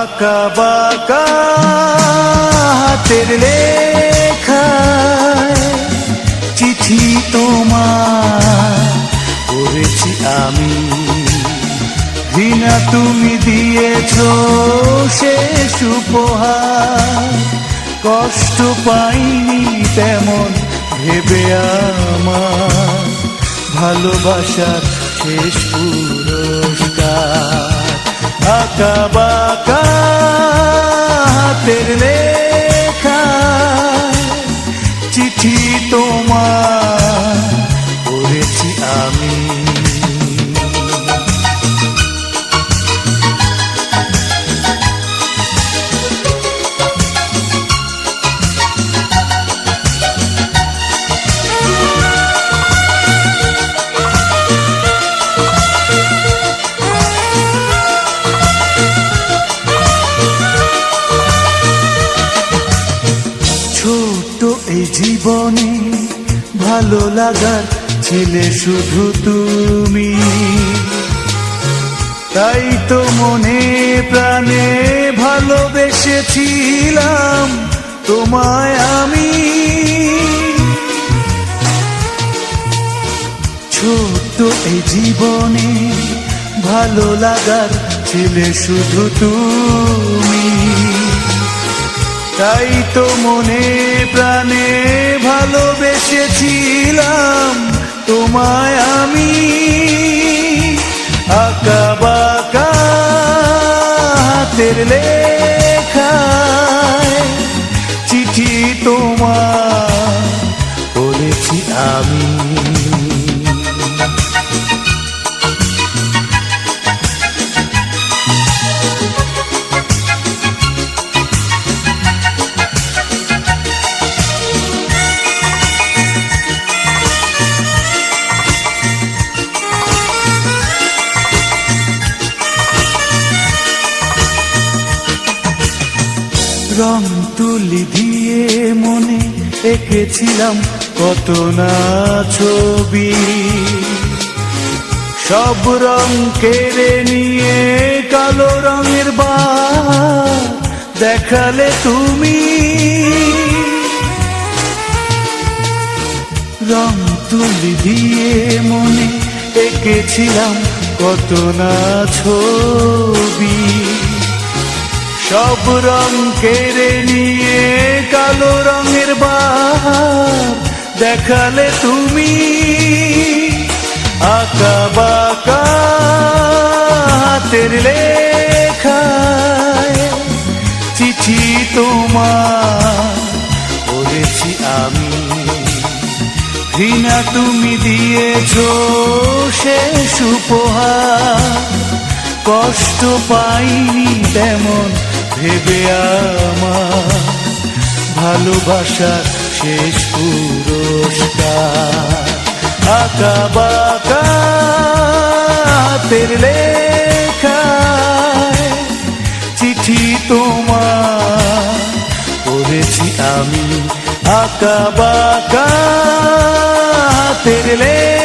আঁকা বাঁকা হাতের লেখায় চিঠি তোমার পড়েছি আমি। ঘৃণা তুমি দিয়েছ শেষ উপহার, কষ্ট পাইনি তেমন ভেবে আমার ভালোবাসার শেষ পুরস্কার। আঁকা বাঁকা হাতের লেখায় চিঠি তোমার পড়েছি আমি। ছোট এই জীবনে ভালো লাগার ছিলে শুধু তুমি, তাই তো মনে প্রাণে ভালোবেসেছিলাম তোমায় আমি। ছোট এই জীবনে ভালো লাগার ছিলে শুধু তুমি, তাই তো মনে প্রাণে ভালোবেসেছিলাম তোমায় আমি। আঁকা বাঁকা হাতের লেখায় চিঠি তোমার পড়েছি আমি। রং তুলি দিয়ে মনে এঁকেছিলাম কত না ছবি, সব রং কেড়ে নিয়ে কালো রঙের বাহার দেখালে তুমি। রং তুলি দিয়ে মনে এঁকেছিলাম কত না ছবি, সব রং কেড়ে নিয়ে কালো রঙের বাহার দেখালে তুমি। আঁকা বাঁকা হাতের লেখায় চিঠি তোমার পড়েছি আমি। ঘৃণা তুমি দিয়েছ শেষ উপহার, কষ্ট পাইনি তেমন ভেবে আমার ভালোবাসার শেষ পুরস্কার। আঁকা বাঁকা হাতের লেখায় চিঠি তোমার পড়েছি আমি। আঁকা বাঁকা হাতের লেখায়